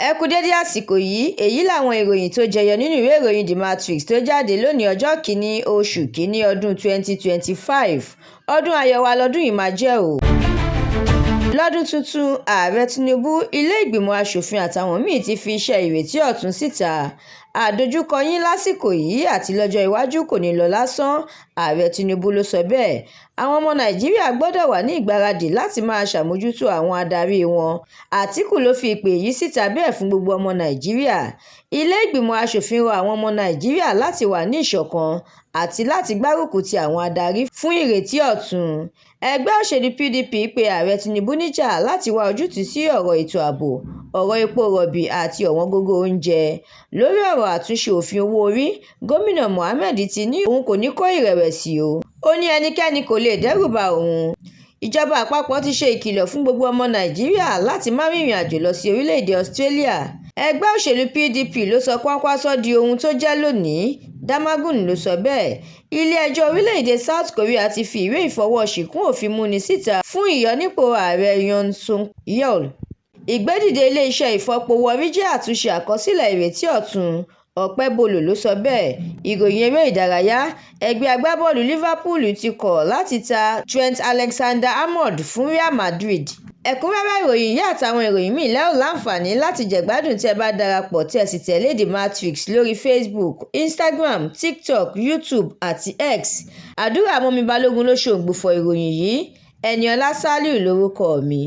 Ẹ kú dédé àsìkò yìí, èyí làwọn ìròyìn tó jẹyọ nínú ìwé ìròyìn TheMatrix tó jáde lónìí ọjọ́ kìíní oṣù kìíní ọdún 2025. Ọdún ayọ̀ wa lọ́dún yìí máa jẹ́ o. Lọ́dún tuntun, Ààrẹ Tinubu, ilé ìgbìmọ̀ asòfin àtàwọn míì ti fi iṣẹ́ ìrètí ọ̀tun síta. Àdojúkọ yín lásìkò yìí àti lọ́jọ́ iwájú kò ní lọ lásán, Ààrẹ Tinubu ló sọ bẹ́ẹ̀. Àwọn ọmọ Nàìjíríà gbọ́dọ̀ wà ní ìgbáradì láti máa ṣàmójútó àwọn adarí wọn. Àtíkù ló fi ìpè yìí síta bẹ́ẹ̀ fún gbogbo ọmọ Nàìjíríà. Ilé ìgbìmọ̀ asòfin rọ àwọn ọmọ Nàìjíríà láti wà ní ìṣọ̀kan àti láti gbárùkù ti àwọn adarí fún ìrètí ọ̀tun. Ẹgbẹ́ òṣèlú PDP pe Ààrẹ Tinubu níjà láti wá ojútùú sí ọ̀rọ̀ ètò ààbò, ọ̀rọ̀ epo rọ̀bì àti ọ̀wọ́n gógó oúnjẹ. Lórí ọ̀rọ̀ àtúnṣe òfin owó orí, Gómìnà Mohammed ti ní òun kò ní kó ìrẹ̀wẹ̀sì o. Ó ní ẹnikẹ́ni kò lè dẹ́rùba òun. Ìjọba àpapọ̀ ti ṣe ìkìlọ̀ fún gbogbo ọmọ Nàìjíríà láti má rìnrìn àjò lọ sí orílẹ̀-èdè Australia. Ẹgbẹ́ òṣèlú PDP ló sọ Kwankwaso di ohun tó jẹ́ lónìí. Damagún ló sọ bẹ́ẹ̀. Ilé-ẹjọ́ orílẹ̀-èdè South Korea ti fi ìwé ìfọwọ́ṣìnkún òfin múni síta fún ìyọnípò ààrẹ Yoon Suk Yeol. Ìgbédìde ilé-iṣẹ́ ìfọpo Warri jẹ́ àtúnṣe àkọsílẹ̀ ìrètí ọ̀tun. Ọ̀pẹ́bọlò ló sọ bẹ́ẹ̀. Ìròyìn eré ìdárayá, ẹgbẹ́ agbábọ́ọ̀lù Liverpool ti kọ̀ láti ta Trent Alexander-Arnold fún Real Madrid. Ẹ̀kúnrẹ́rẹ́ ìròyìn yìí àtàwọn ìròyìn míì lẹ́ ò láǹfààní láti jẹ̀gbádùn tí ẹ bá darapọ̀ tí ẹ sì tẹ̀lé TheMatrix lórí Facebook, Instagram, TikTok, YouTube àti X. Àdúrà mọ́mi Balógun ló ṣòǹgbùfọ̀ ìròyìn yìí. Ẹniọlá Sálíù lórúkọ mi.